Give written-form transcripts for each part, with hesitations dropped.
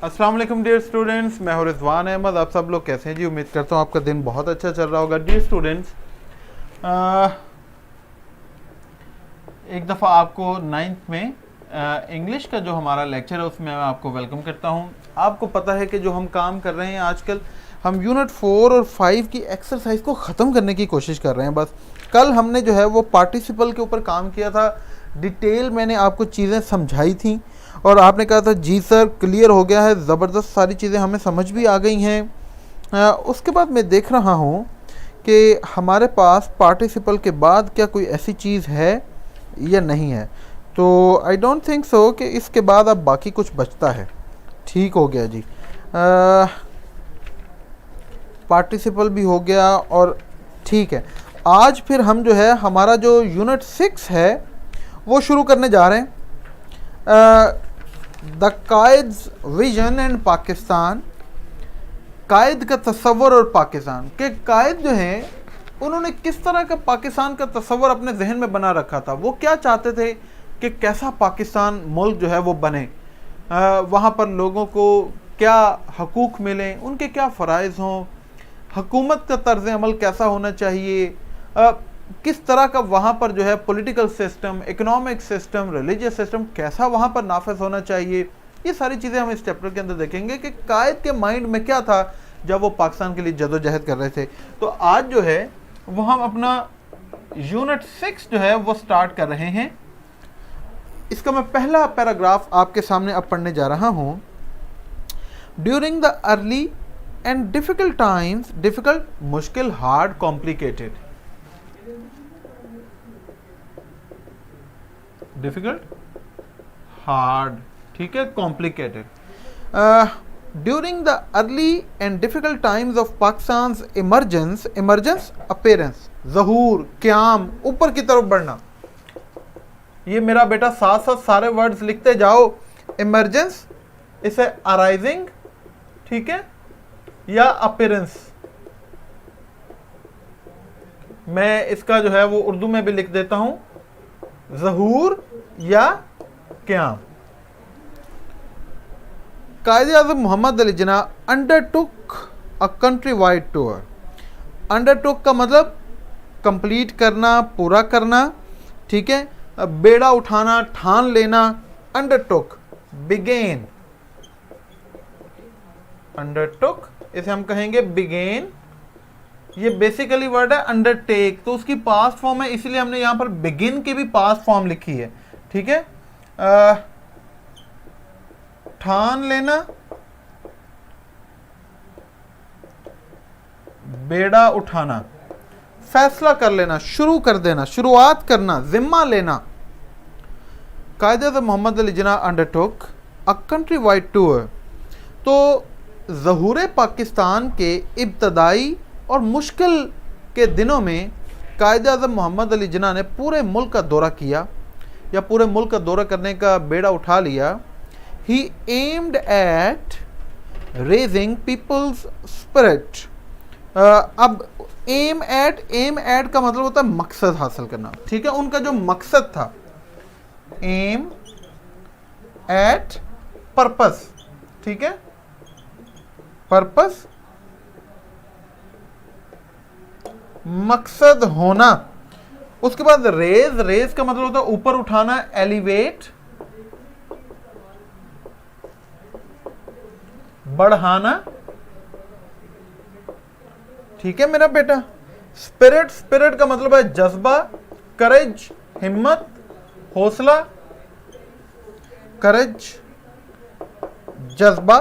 अस्सलाम वालेकुम dear students, मैं हूं रिजवान अहमद। आप सब लोग कैसे हैं जी? उम्मीद करता हूं आपका दिन बहुत अच्छा चल रहा होगा। डियर स्टूडेंट्स, एक दफ़ा आपको नाइन्थ में इंग्लिश का जो हमारा लेक्चर है उसमें मैं आपको वेलकम करता हूं। आपको पता है कि जो हम काम कर रहे हैं आजकल, हम यूनिट 4 और 5 की एक्सरसाइज को ख़त्म करने की कोशिश कर रहे हैं। बस कल हमने जो है वो पार्टिसिपल के ऊपर काम किया था। डिटेल मैंने आपको चीज़ें समझाई थी और आपने कहा था जी सर क्लियर हो गया है, ज़बरदस्त सारी चीज़ें हमें समझ भी आ गई हैं। उसके बाद मैं देख रहा हूँ कि हमारे पास पार्टिसिपल के बाद क्या कोई ऐसी चीज़ है या नहीं है। तो आई डोंट थिंक सो कि इसके बाद अब बाकी कुछ बचता है। ठीक हो गया जी, पार्टिसिपल भी हो गया और ठीक है। आज फिर हम जो है हमारा जो यूनिट 6 है वो शुरू करने जा रहे हैं। द कायद्स विजन एंड पाकिस्तान, कायद का तस्वर और पाकिस्तान के कायद जो हैं उन्होंने किस तरह का पाकिस्तान का तस्वर अपने जहन में बना रखा था। वो क्या चाहते थे कि कैसा पाकिस्तान मुल्क जो है वो बने, वहाँ पर लोगों को क्या हकूक़ मिलें, उनके क्या फ़राइज़ हों, हुकूमत का तर्ज़ अमल कैसा होना चाहिए, किस तरह का वहाँ पर जो है political system, economic system, religious system कैसा वहाँ पर नाफिज होना चाहिए। ये सारी चीज़ें हम इस चैप्टर के अंदर देखेंगे कि कायद के माइंड में क्या था जब वो पाकिस्तान के लिए जदोजहद कर रहे थे। तो आज जो है वो हम अपना यूनिट 6 जो है वो स्टार्ट कर रहे हैं। इसका मैं पहला पैराग्राफ आपके सामने अब पढ़ने जा रहा हूँ। During the early and difficult times, difficult मुश्किल, हार्ड, कॉम्प्लिकेटेड, डिफिकल्ट, हार्ड, ठीक है, complicated. During the early and difficult times of Pakistan emergence, emergence, appearance, ज़हूर, क़याम, ऊपर की तरफ बढ़ना। ये मेरा बेटा साथ साथ सारे वर्ड्स लिखते जाओ। इमरजेंस, इसे अराइजिंग, ठीक है, या अपेरेंस। मैं इसका जो है वो उर्दू में भी लिख देता हूं, ज़हूर या क़याम। Quaid-e-Azam Mohammad Ali Jinnah undertook a country wide tour. Undertook का मतलब कंप्लीट करना, पूरा करना, ठीक है, बेड़ा उठाना, ठान लेना। अंडरटुक, बिगेन, अंडरटुक इसे हम कहेंगे बिगेन। ये बेसिकली वर्ड है अंडरटेक, तो उसकी पास्ट फॉर्म है, इसलिए हमने यहां पर बिगिन की भी पास्ट फॉर्म लिखी है, ठीक है। ठान लेना, बेड़ा उठाना, फैसला कर लेना, शुरू कर देना, शुरुआत करना, जिम्मा लेना। Quaid-e-Azam Mohammad Ali Jinnah undertook a country wide tour. तो ज़हूर पाकिस्तान के इब्तदाई और मुश्किल के दिनों में कायद-ए-आज़म मोहम्मद अली जिन्ना ने पूरे मुल्क का दौरा किया या पूरे मुल्क का दौरा करने का बेड़ा उठा लिया। He aimed at raising people's spirit. अब एम एट का मतलब होता है मकसद हासिल करना, ठीक है। उनका जो मकसद था, एम एट पर्पस, ठीक है, पर्पस मकसद होना। उसके बाद रेज, रेज का मतलब होता है ऊपर उठाना, एलिवेट, बढ़ाना, ठीक है मेरा बेटा। स्पिरिट, स्पिरिट का मतलब है जज्बा, करेज, हिम्मत, हौसला, करेज, जज्बा।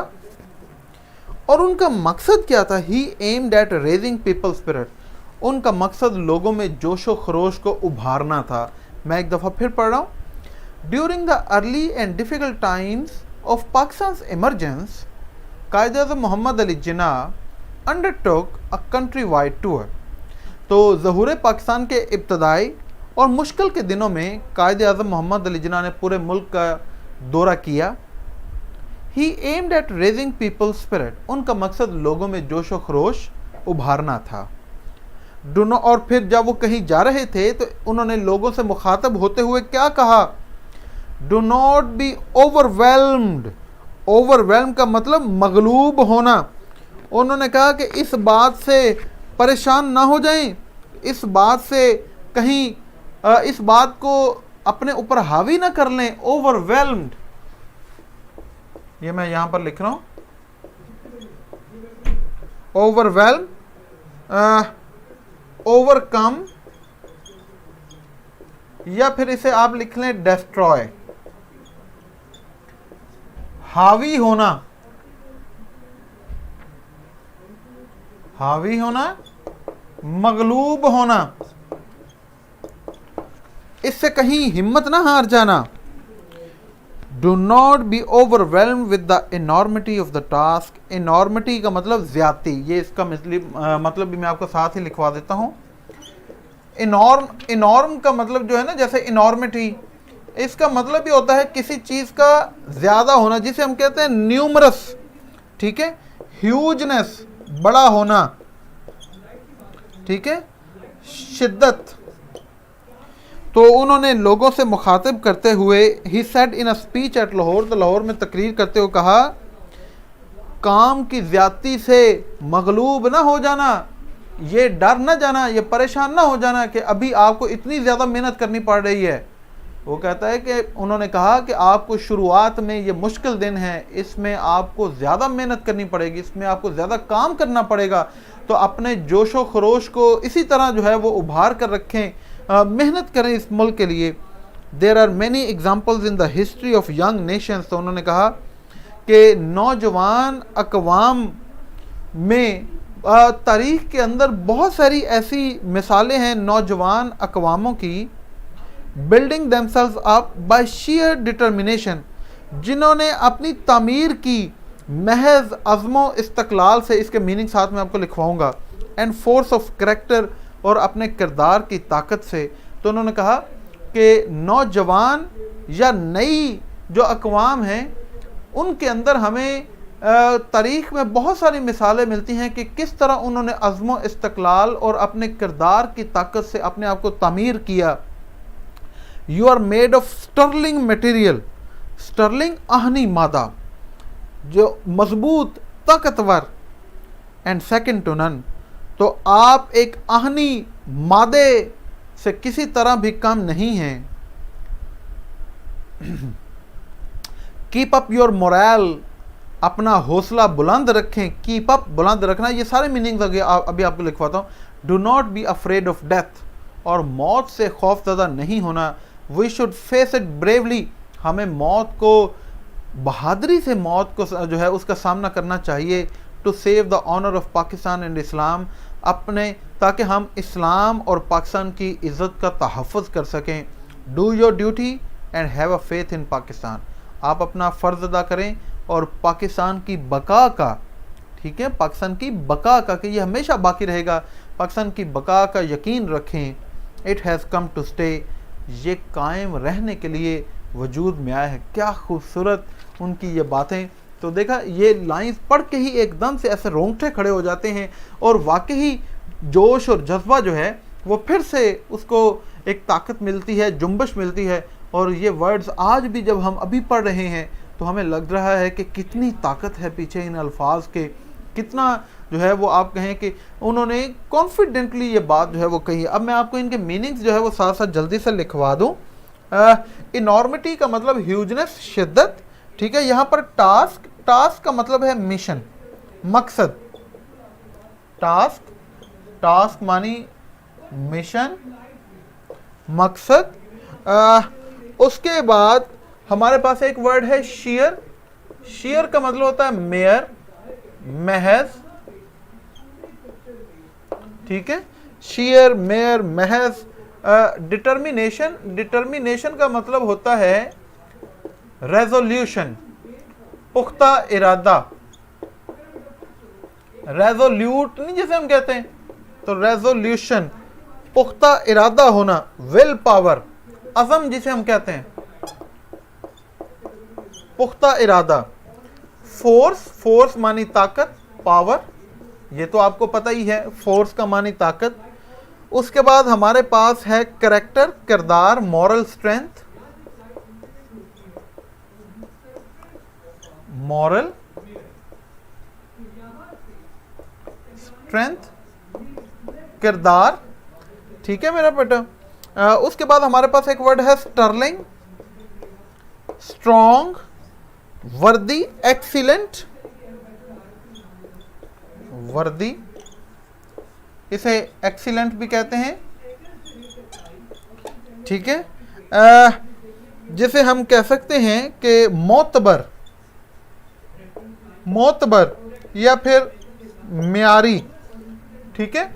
और उनका मकसद क्या था? He aimed at raising people spirit. उनका मकसद लोगों में जोशो खरोश को उभारना था। मैं एक दफ़ा फिर पढ़ रहा हूँ। During the early and difficult times of Pakistan emergence, Quaid-e-Azam Mohammad Ali Jinnah undertook a country wide tour. तो ज़हूर पाकिस्तान के इब्तदाई और मुश्किल के दिनों में कायद-ए-आज़म मोहम्मद अली जिन्ना ने पूरे मुल्क का दौरा किया। He aimed at raising people spirit. उनका मकसद लोगों में जोशो खरोश उभारना था। और फिर जब वो कहीं जा रहे थे तो उन्होंने लोगों से मुखातब होते हुए क्या कहा? Do not be overwhelmed overwhelm का मतलब मगलूब होना। उन्होंने कहा कि इस बात से परेशान ना हो जाएं, इस बात से कहीं इस बात को अपने ऊपर हावी ना कर लें। ओवरवेल्म्ड, ये मैं यहां पर लिख रहा हूं, ओवरवेल्म, ओवरकम, या फिर इसे आप लिख लें डिस्ट्रॉय। हावी होना, हावी होना, मगलूब होना, इससे कहीं हिम्मत ना हार जाना। Do not be overwhelm with the enormity of the task. Enormity का मतलब ज्यादती, ये इसका मतलब भी मैं आपको साथ ही लिखवा देता हूं। इनॉर्म का मतलब जो है ना, जैसे इनॉर्मिटी, इसका मतलब भी होता है किसी चीज का ज्यादा होना, जिसे हम कहते हैं न्यूमरस, ठीक है, ह्यूजनेस, बड़ा होना, ठीक है, शिद्दत। तो उन्होंने लोगों से मुखातिब करते हुए, ही said in a speech at Lahore, तो लाहौर में तकरीर करते हुए कहा, काम की ज्यादती से मगलूब ना हो जाना, ये डर ना जाना, ये परेशान ना हो जाना कि अभी आपको इतनी ज़्यादा मेहनत करनी पड़ रही है। वो कहता है कि उन्होंने कहा कि आपको शुरुआत में ये मुश्किल दिन है, इसमें आपको ज़्यादा मेहनत करनी पड़ेगी, इसमें आपको ज़्यादा काम करना पड़ेगा। तो अपने जोशो खरोश को इसी तरह जो है वो उभार कर रखें, मेहनत करें इस मुल्क के लिए। There are many examples in the history of young nations. तो उन्होंने कहा कि नौजवान अकवाम में तारीख के अंदर बहुत सारी ऐसी मिसालें हैं नौजवान अकवामों की, building themselves up bye share determination, जिन्होंने अपनी तामीर की महज अज़्मो इस्तक़लाल से, इसके मीनिंग साथ में आपको लिखवाऊंगा, एंड फोर्स ऑफ करैक्टर, और अपने किरदार की ताकत से। तो उन्होंने कहा कि नौजवान या नई जो अकवाम हैं उनके अंदर हमें तारीख़ में बहुत सारी मिसालें मिलती हैं कि किस तरह उन्होंने अज़्म व इस्तक़लाल और अपने किरदार की ताकत से अपने आप को तामीर किया। You are made of sterling material, sterling आहनी मादा, जो मजबूत ताकतवर, एंड सेकंड टू नन, तो आप एक आहनी मादे से किसी तरह भी कम नहीं हैं। कीप अप योर मोरल, अपना हौसला बुलंद रखें, कीप अप बुलंद रखना, ये सारे मीनिंग्स अभी आपको लिखवाता हूँ। Do not be afraid of death, और मौत से खौफज़दा नहीं होना। We should face it bravely, हमें मौत को बहादुरी से, मौत को जो है उसका सामना करना चाहिए। To save the honour of Pakistan and Islam, अपने, ताकि हम इस्लाम और पाकिस्तान की इज़्ज़त का तहफ़्फ़ुज़ कर सकें। Do your duty and have a faith in Pakistan, आप अपना फ़र्ज़ अदा करें और पाकिस्तान की बका का, ठीक है, पाकिस्तान की बका का, कि ये हमेशा बाकी रहेगा, पाकिस्तान की बका का यकीन रखें। It has come to stay, ये कायम रहने के लिए वजूद में आया है। क्या खूबसूरत उनकी ये बातें। तो देखा, ये लाइंस पढ़ के ही एकदम से ऐसे रोंगटे खड़े हो जाते हैं, और वाकई जोश और जज्बा जो है वो फिर से उसको एक ताकत मिलती है, जुम्बश मिलती है। और ये वर्ड्स आज भी जब हम अभी पढ़ रहे हैं तो हमें लग रहा है कि कितनी ताकत है पीछे इन अल्फाज के, कितना जो है वो आप कहें कि उन्होंने कॉन्फिडेंटली ये बात जो है वो कही। अब मैं आपको इनके मीनिंग्स जो है वो साथ साथ जल्दी से लिखवा दूँ। इनॉर्मिटी का मतलब ह्यूजनेस, शिद्दत, ठीक है। यहाँ पर टास्क, टास्क का मतलब है मिशन, मकसद। टास्क, टास्क मानी मिशन, मकसद। उसके बाद हमारे पास एक वर्ड है शेयर। शेयर का मतलब होता है मेयर, महज, ठीक है, शेयर, मेयर, महज। डिटर्मिनेशन, डिटर्मिनेशन का मतलब होता है रेजोल्यूशन, पुख्ता इरादा। रेजोल्यूट नहीं जैसे हम कहते हैं, तो रेजोल्यूशन, पुख्ता इरादा होना। विल पावर, अज़म जिसे हम कहते हैं, पुख्ता इरादा। फोर्स, फोर्स मानी ताकत, पावर, ये तो आपको पता ही है, फोर्स का मानी ताकत। उसके बाद हमारे पास है करैक्टर, किरदार, मॉरल स्ट्रेंथ। मॉरल स्ट्रेंथ, किरदार, ठीक है मेरा बेटा। उसके बाद हमारे पास एक वर्ड है स्टर्लिंग, स्ट्रॉन्ग, वर्दी, एक्सीलेंट, वर्दी, इसे एक्सीलेंट भी कहते हैं, ठीक है। जिसे हम कह सकते हैं कि मोतबर, मोतबर या फिर म्यारी, ठीक है।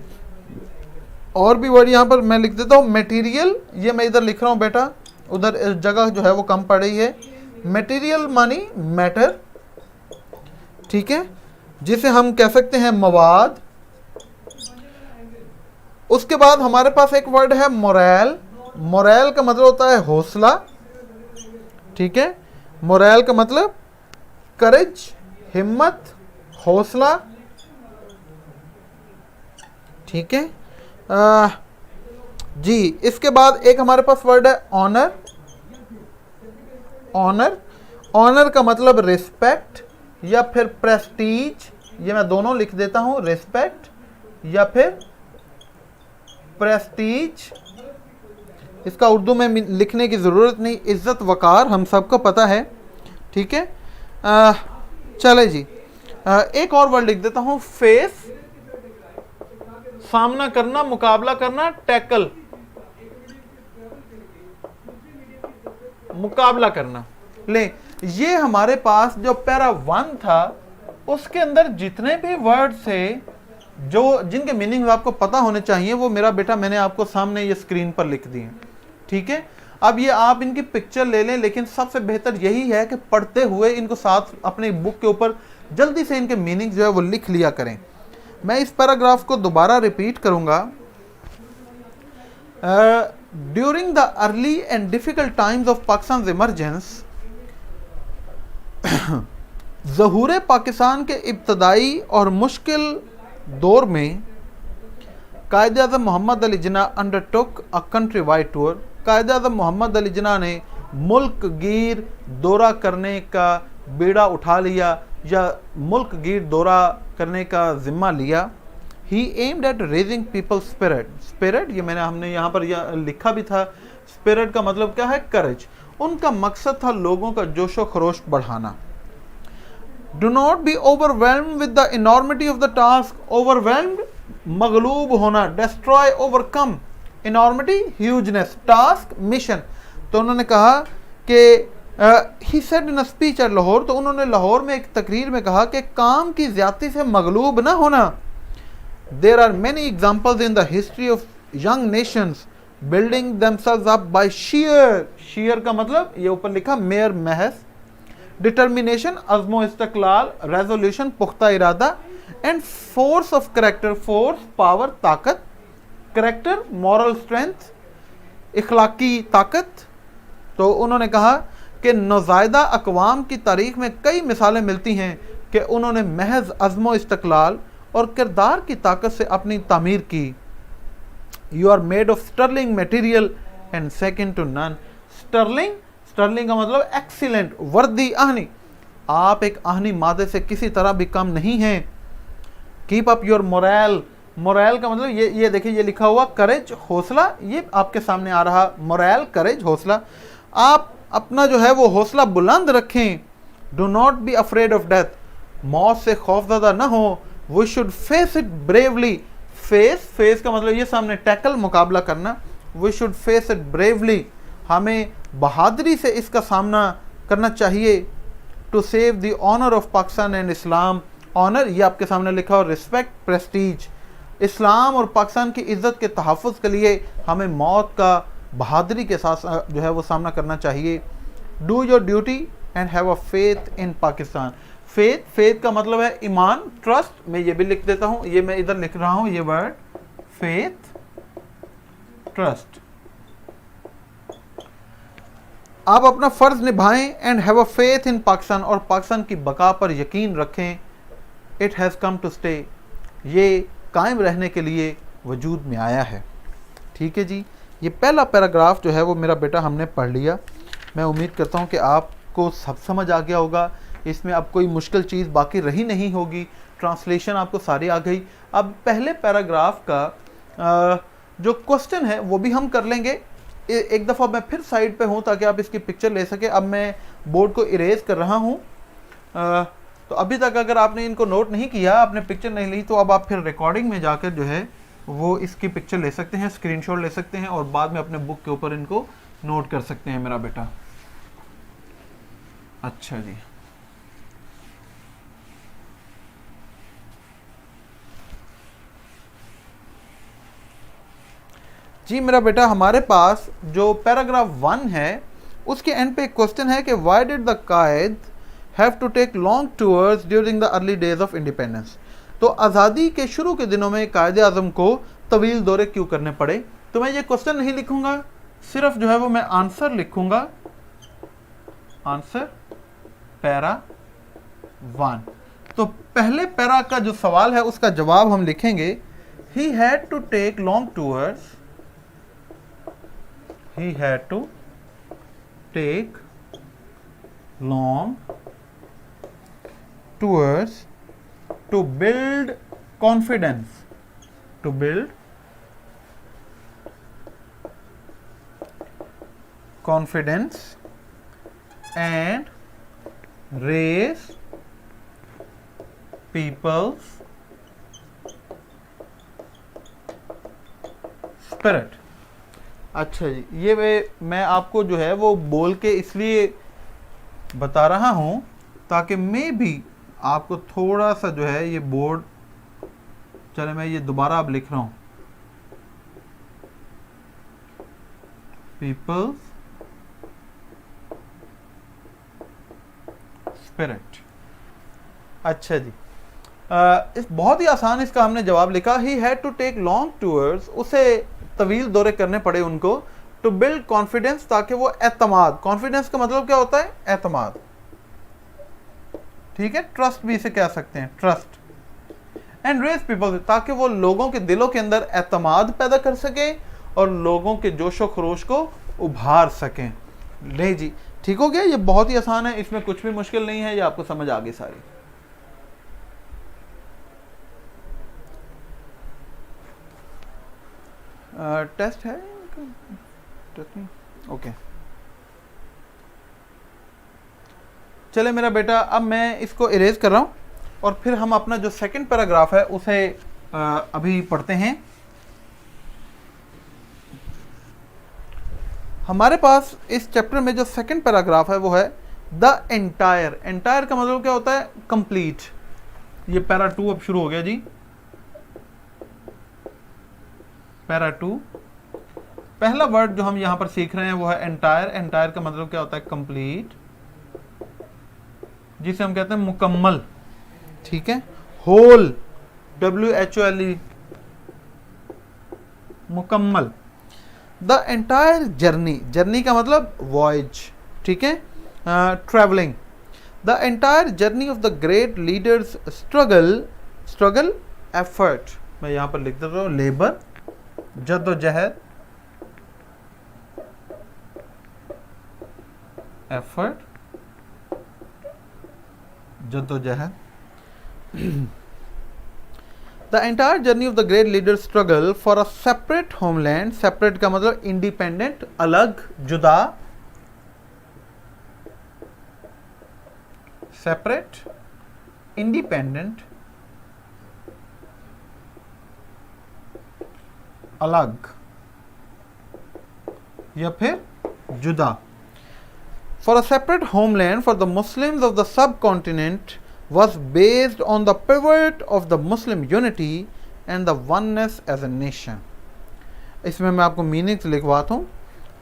और भी वर्ड यहां पर मैं लिख देता हूं, मटेरियल, ये मैं इधर लिख रहा हूं बेटा, उधर जगह जो है वो कम पड़ रही है। मटेरियल मानी मैटर, ठीक है, जिसे हम कह सकते हैं मवाद। उसके बाद हमारे पास एक वर्ड है मोरल, मोरल का मतलब होता है हौसला, ठीक है। मोरल का मतलब करेज, हिम्मत, हौसला, ठीक है। जी, इसके बाद एक हमारे पास वर्ड है ऑनर, ऑनर, ऑनर का मतलब रिस्पेक्ट या फिर प्रेस्टीज, ये मैं दोनों लिख देता हूं, रिस्पेक्ट या फिर प्रेस्टीज। इसका उर्दू में लिखने की ज़रूरत नहीं, इज्जत वकार हम सबको पता है, ठीक है। चले जी, एक और वर्ड लिख देता हूं, फेस, सामना करना, मुकाबला करना, टैकल, मुकाबला करना। ले, ये हमारे पास जो पैरा 1 था उसके अंदर जितने भी वर्ड थे जो जिनके मीनिंग आपको पता होने चाहिए, वो मेरा बेटा मैंने आपको सामने ये स्क्रीन पर लिख दिए, ठीक है। अब ये आप इनकी पिक्चर ले लें, लेकिन सबसे बेहतर यही है कि पढ़ते हुए इनको साथ अपने बुक के ऊपर जल्दी से इनके मीनिंग जो है वो लिख लिया करें। मैं इस पैराग्राफ को दोबारा रिपीट करूंगा। During the early and difficult times of Pakistan emergence, ज़हूर पाकिस्तान के इब्तदाई और मुश्किल दौर में Quaid-e-Azam Mohammad Ali Jinnah undertook a country wide tour, Quaid-e-Azam Mohammad Ali Jinnah ने मुल्क गिर दौरा करने का बेड़ा उठा लिया या मुल्क गिर दौरा करने का जिम्मा लिया। He aimed at raising people spirit, spirit ये हमने यहाँ पर लिखा भी था, स्पिरिट का मतलब क्या है, करेज। उनका मकसद था लोगों का जोशो खरोश बढ़ाना। Do not be overwhelmed with the enormity of the task, overwhelmed मगलूब होना, destroy, overcome, enormity hugeness, task mission. तो उन्होंने कहा कि he said in a speech at Lahore, तो उन्होंने लाहौर में एक तकरीर में कहा कि काम की ज्यादती से मगलूब ना होना। There are many examples in the history of young nations building themselves up by sheer, sheer का मतलब ये ऊपर लिखा मेयर महज, डिटर्मिनेशन अज़्मो इस्तक़लाल, रेजोल्यूशन पुख्ता इरादा, and force of character, force power ताकत, करेक्टर मॉरल स्ट्रेंथ, इखलाकी ताकत। तो उन्होंने कहा कि नौज़ायदा अक़वाम की तारीख़ में कई मिसालें मिलती हैं कि उन्होंने महज अज़्मो इस्तक़लाल और किरदार की ताकत से अपनी तामीर की। You are made of sterling material and second to none. Sterling, sterling का मतलब एक्सीलेंट, वर्दी, आहनी। आप एक आहनी मादे से किसी तरह भी कम नहीं हैं। Keep up your moral, moral का मतलब ये देखिए, ये लिखा हुआ करेज, हौसला, ये आपके सामने आ रहा, मोरल, करेज, हौसला। आप अपना जो है वो हौसला बुलंद रखें। Do not be afraid of death, मौत से खौफज़दा ना हो। We should face it bravely, face, face का मतलब ये सामने, टैकल, मुकाबला करना। We should face it bravely, हमें बहादुरी से इसका सामना करना चाहिए। To save the honour of Pakistan and Islam, honour ये आपके सामने लिखा हो, रिस्पेक्ट, प्रेस्टीज। इस्लाम और पाकिस्तान की इज़्ज़त के तहफ़्फ़ुज़ के लिए हमें मौत का बहादुरी के साथ जो है वो सामना करना चाहिए। Do your duty and have a faith in Pakistan. Faith, faith का मतलब है ईमान, ट्रस्ट, मैं ये भी लिख देता हूँ, ये मैं इधर लिख रहा हूँ ये वर्ड, फेथ, ट्रस्ट। आप अपना फ़र्ज निभाएं and have a faith in Pakistan, और पाकिस्तान की बका पर यकीन रखें। It has come to stay, ये कायम रहने के लिए वजूद में आया है। ठीक है जी, ये पहला पैराग्राफ जो है वो मेरा बेटा हमने पढ़ लिया। मैं उम्मीद करता हूँ कि आपको सब समझ आ गया होगा। इसमें अब कोई मुश्किल चीज़ बाकी रही नहीं होगी, ट्रांसलेशन आपको सारी आ गई। अब पहले पैराग्राफ का जो क्वेश्चन है वो भी हम कर लेंगे। एक दफ़ा मैं फिर साइड पे हूँ ताकि आप इसकी पिक्चर ले सके। अब मैं बोर्ड को इरेज कर रहा हूँ। तो अभी तक अगर आपने इनको नोट नहीं किया, आपने पिक्चर नहीं ली, तो अब आप फिर रिकॉर्डिंग में जाकर जो है वो इसकी पिक्चर ले सकते हैं, स्क्रीनशॉट ले सकते हैं और बाद में अपने बुक के ऊपर इनको नोट कर सकते हैं मेरा बेटा। अच्छा जी, जी मेरा बेटा, हमारे पास जो पैराग्राफ 1 है उसके एंड पे एक क्वेश्चन है कि why did the Quaid have to take long tours during the early days of independence. तो आज़ादी के शुरू के दिनों में कायदे आज़म को तवील दौरे क्यों करने पड़े। तो मैं ये क्वेश्चन नहीं लिखूंगा, सिर्फ जो है वो मैं आंसर लिखूंगा, आंसर पैरा 1। तो पहले पैरा का जो सवाल है उसका जवाब हम लिखेंगे, he had to take long tours, he had to take long tours to build confidence, to build confidence and raise people's spirit। अच्छा जी, ये मैं आपको जो है वो बोल के इसलिए बता रहा हूँ ताकि मैं भी आपको थोड़ा सा जो है ये बोर्ड, चले मैं ये दोबारा अब लिख रहा हूँ, पीपल्स स्पिरिट। अच्छा जी, इस बहुत ही आसान इसका हमने जवाब लिखा, he had to take long tours, उसे तवील दौरे करने पड़े उनको, टू बिल्ड कॉन्फिडेंस, ताकि वो एतमाद, कॉन्फिडेंस का मतलब क्या होता है, एतमाद, ठीक है, ट्रस्ट भी इसे कह सकते हैं, ट्रस्ट, एंड रेज पीपल, ताकि वो लोगों के दिलों के अंदर एतमाद पैदा कर सके और लोगों के जोशो खरोश को उभार सकें। ले जी, ठीक हो गया, ये बहुत ही आसान है, इसमें कुछ भी मुश्किल नहीं है, ये आपको समझ आ गई सारी। टेस्ट है, टेस्ट नहीं, ओके। चले मेरा बेटा, अब मैं इसको इरेज कर रहा हूँ और फिर हम अपना जो सेकंड पैराग्राफ है उसे अभी पढ़ते हैं। हमारे पास इस चैप्टर में जो सेकंड पैराग्राफ है वो है द एंटायर। एंटायर का मतलब क्या होता है, कंप्लीट। ये पैरा 2 अब शुरू हो गया जी, पैरा 2। पहला वर्ड जो हम यहां पर सीख रहे हैं वो है एंटायर। एंटायर का मतलब क्या होता है, कंप्लीट, जिसे हम कहते हैं मुकम्मल, ठीक है, होल, WHOLE, मुकम्मल। द एंटायर जर्नी, जर्नी का मतलब वॉयज, ठीक है, travelling. The entire journey of the great leaders struggle, struggle effort, मैं यहां पर लिख देता हूं, लेबर, जद्दोजहद, एफर्ट, जद्दोजहद। The entire journey of the great leader struggle for a separate homeland, separate का मतलब इंडिपेंडेंट, अलग, जुदा, सेपरेट, इंडिपेंडेंट, अलग या फिर जुदा। For a separate homeland for the Muslims of the subcontinent was based on the pivot of the Muslim unity and the oneness as a nation। इसमें मैं आपको मीनिंग्स लिखवाता हूँ।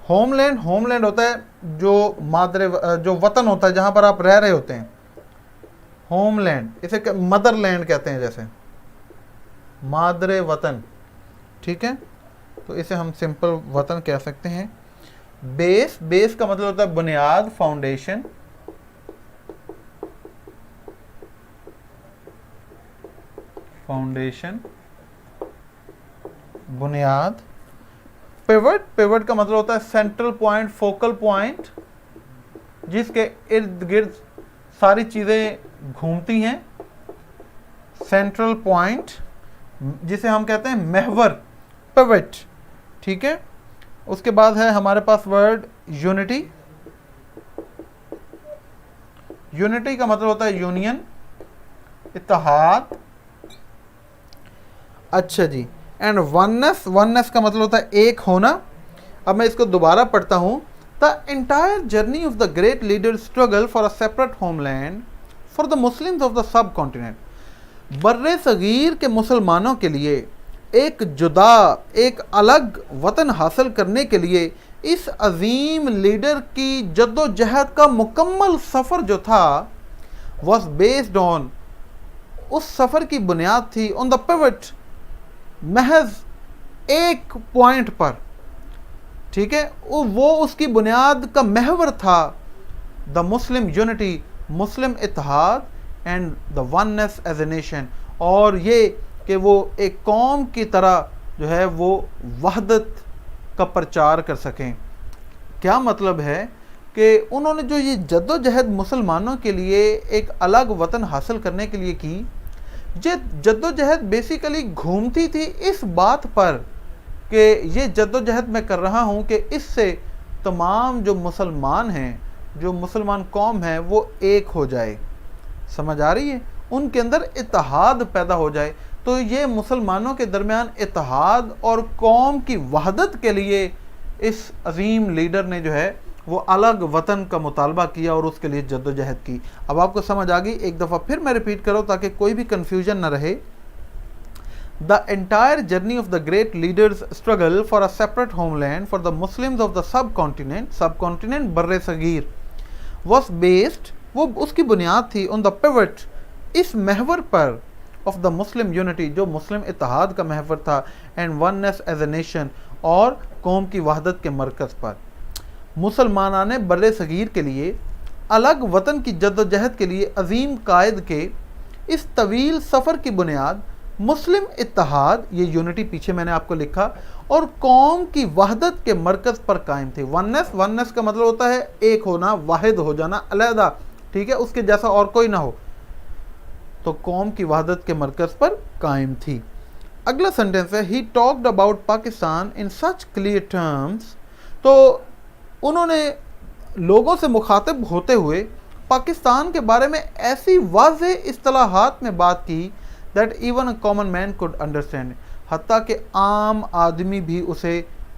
होमलैंड, होमलैंड होता है जो मादरे, जो वतन होता है जहाँ पर आप रह रहे होते हैं, होमलैंड, इसे मदरलैंड कहते हैं, जैसे मादरे वतन, ठीक है, तो इसे हम सिंपल वतन कह सकते हैं। बेस, बेस का मतलब होता है बुनियाद, फाउंडेशन, फाउंडेशन, बुनियाद। पिवट, पिवट का मतलब होता है सेंट्रल पॉइंट, फोकल पॉइंट, जिसके इर्द गिर्द सारी चीज़ें घूमती हैं, सेंट्रल पॉइंट जिसे हम कहते हैं महवर, पिवट, ठीक है। उसके बाद है हमारे पास वर्ड यूनिटी। यूनिटी का मतलब होता है यूनियन, इत्तेहाद। अच्छा जी, एंड वननेस, वननेस का मतलब होता है एक होना। अब मैं इसको दोबारा पढ़ता हूं। The entire journey of the great leader struggle for a separate homeland for the Muslims of the subcontinent. बर्रे सगीर के मुसलमानों के लिए एक जुदा, एक अलग वतन हासिल करने के लिए इस अजीम लीडर की जद्दोजहद का मुकम्मल सफ़र जो था वॉज बेस्ड ऑन, उस सफ़र की बुनियाद थी ऑन द पिवट, महज एक पॉइंट पर, ठीक है। वो उसकी बुनियाद का महवर था द मुस्लिम यूनिटी, मुस्लिम इत्तेहाद, and the oneness as a nation, और ये कि वो एक कौम की तरह जो है वो वहदत का प्रचार कर सकें। क्या मतलब है कि उन्होंने जो ये जद्दोजहद मुसलमानों के लिए एक अलग वतन हासिल करने के लिए की, ये जद्दोजहद बेसिकली घूमती थी इस बात पर कि ये जद्दोजहद मैं कर रहा हूँ कि इससे तमाम जो मुसलमान हैं, जो मुसलमान कौम है, वो एक हो जाए। समझ आ रही है? उनके अंदर इत्तेहाद पैदा हो जाए। तो ये मुसलमानों के दरमियान इत्तेहाद और कौम की वहदत के लिए इस अजीम लीडर ने जो है वो अलग वतन का मुतालबा किया और उसके लिए जद्दोजहद की। अब आपको समझ आ गई? एक दफ़ा फिर मैं रिपीट करूँ ताकि कोई भी कन्फ्यूजन न रहे। The entire journey of the great leaders struggle for a separate homeland for the Muslims of the subcontinent बर्रे सगीर वॉज बेस्ड, वो उसकी बुनियाद थी ऑन द पिवट, इस महवर पर, ऑफ द मुस्लिम यूनिटी, जो मुस्लिम इत्तेहाद का महवर था, and oneness as a nation, और कौम की वहदत के मरकज़ पर। मुसलमानाने बर्रे सगीर के लिए अलग वतन की जद्दोजहद के लिए अजीम कायद के इस तवील सफ़र की बुनियाद मुस्लिम इत्तेहाद, ये यूनिटी पीछे मैंने आपको लिखा, और कौम की वहदत के मरकज़ पर कायम थे। वननेस, वननेस का मतलब होता है एक होना, वाहिद हो जाना, अलहदा, ठीक है, उसके जैसा और कोई ना हो। तो कौम की वहदत के मरकज़ पर कायम थी। अगला सेंटेंस है he talked about Pakistan in such clear terms. तो उन्होंने लोगों से मुखातिब होते हुए पाकिस्तान के बारे में ऐसी वाज़ेह इस्तिलाहात में बात की that even a common man could understand, हत्ता कि आम आदमी भी उसे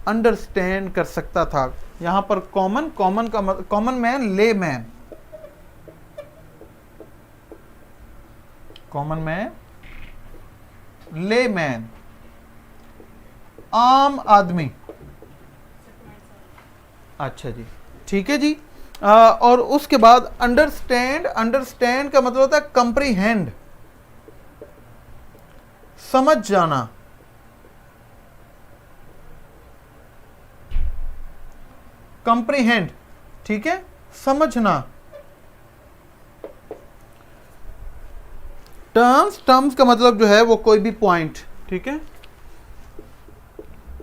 अंडरस्टैंड कर सकता था। यहाँ पर कॉमन, कॉमन का कॉमन मैन, ले मैन, कॉमन मैन, ले मैन, आम आदमी। अच्छा जी, ठीक है जी। और उसके बाद अंडरस्टैंड, अंडरस्टैंड का मतलब होता है कंप्रीहेंड, समझ जाना। कंप्रीहेंड, ठीक है, समझना। टर्म्स, टर्म्स का मतलब जो है वो कोई भी पॉइंट, ठीक है,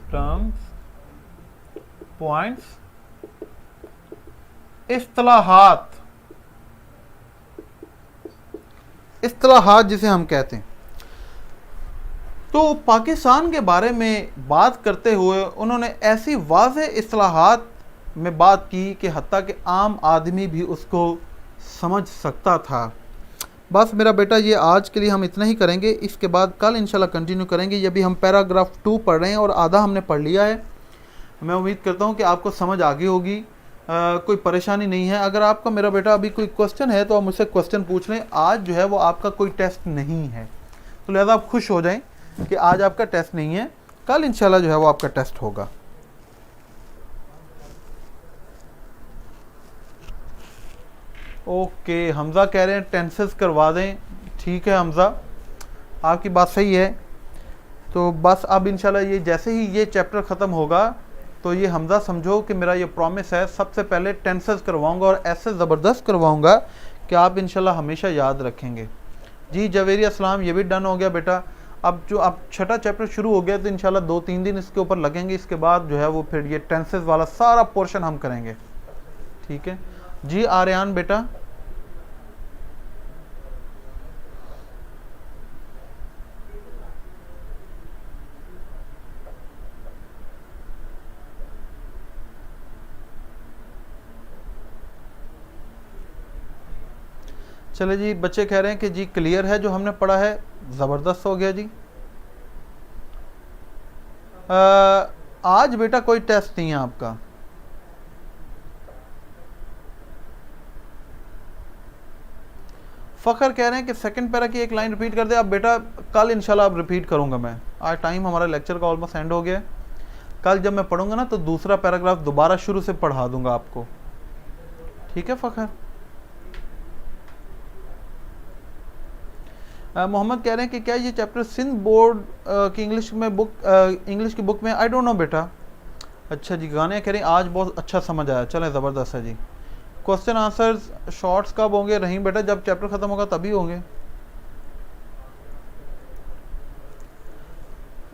टर्म्स, पॉइंट्स। इस्तिलाहात, इस्तिलाहात जिसे हम कहते हैं। तो पाकिस्तान के बारे में बात करते हुए उन्होंने ऐसी वाज़ेह इस्तिलाहात में बात की कि हत्ता कि आम आदमी भी उसको समझ सकता था। बस मेरा बेटा, ये आज के लिए हम इतना ही करेंगे। इसके बाद कल इंशाल्लाह कंटिन्यू करेंगे। ये भी हम पैराग्राफ 2 पढ़ रहे हैं और आधा हमने पढ़ लिया है। मैं उम्मीद करता हूँ कि आपको समझ आ गई होगी, कोई परेशानी नहीं है। अगर आपका मेरा बेटा अभी कोई क्वेश्चन है तो आप मुझसे क्वेश्चन पूछ लें। आज जो है वो आपका कोई टेस्ट नहीं है, तो लिहाजा आप खुश हो जाएं कि आज आपका टेस्ट नहीं है। कल इंशाल्लाह जो है वो आपका टेस्ट होगा। ओके, हमज़ा कह रहे हैं टेंसेस करवा दें। ठीक है हमज़ा, आपकी बात सही है। तो बस अब इंशाल्लाह ये जैसे ही ये चैप्टर ख़त्म होगा तो ये हमज़ा समझो कि मेरा ये प्रॉमिस है, सबसे पहले टेंसेस करवाऊंगा और ऐसे ज़बरदस्त करवाऊंगा कि आप इंशाल्लाह हमेशा याद रखेंगे। जी जवेरी अस्सलाम, ये भी डन हो गया बेटा। अब जो अब छठा चैप्टर शुरू हो गया तो इंशाल्लाह 2-3 दिन इसके ऊपर लगेंगे। इसके बाद जो है वो फिर ये टेंसेस वाला सारा पोर्शन हम करेंगे। ठीक है जी आर्यन बेटा। चले जी, बच्चे कह रहे हैं कि जी क्लियर है जो हमने पढ़ा है, ज़बरदस्त हो गया जी। आज बेटा कोई टेस्ट नहीं है आपका। फ़खर कह रहे हैं कि सेकंड पैरा की एक लाइन रिपीट कर दे। अब बेटा कल इंशाल्लाह अब रिपीट करूंगा मैं, आज टाइम हमारा लेक्चर का ऑलमोस्ट एंड हो गया है। कल जब मैं पढ़ूंगा ना तो दूसरा पैराग्राफ दोबारा शुरू से पढ़ा दूंगा आपको, ठीक है फ़खर? मोहम्मद कह रहे हैं कि क्या ये चैप्टर सिंध बोर्ड की इंग्लिश की बुक में? आई डोंट नो बेटा। अच्छा जी, गाने कह रहे हैं आज बहुत अच्छा समझ आया, चलें ज़बरदस्त है जी। क्वेश्चन आंसर्स शॉर्ट्स कब होंगे? रहीम बेटा जब चैप्टर ख़त्म होगा तभी होंगे।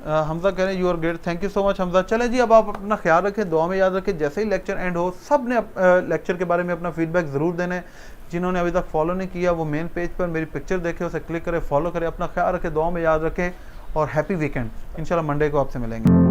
हमजा कह रहे हैं you are great, thank you so much Hamza. चलें जी, अब आप अपना ख्याल रखें, दुआ में याद रखें। जैसे ही लेक्चर एंड हो सब ने लेक्चर के बारे में अपना फीडबैक ज़रूर देना है। जिन्होंने अभी तक फॉलो नहीं किया वो मेन पेज पर मेरी पिक्चर देखे, उसे क्लिक करें, फॉलो करें। अपना ख्याल रखें, दुआ में याद रखें और हैप्पी वीकेंड। इंशाल्लाह मंडे को आपसे मिलेंगे।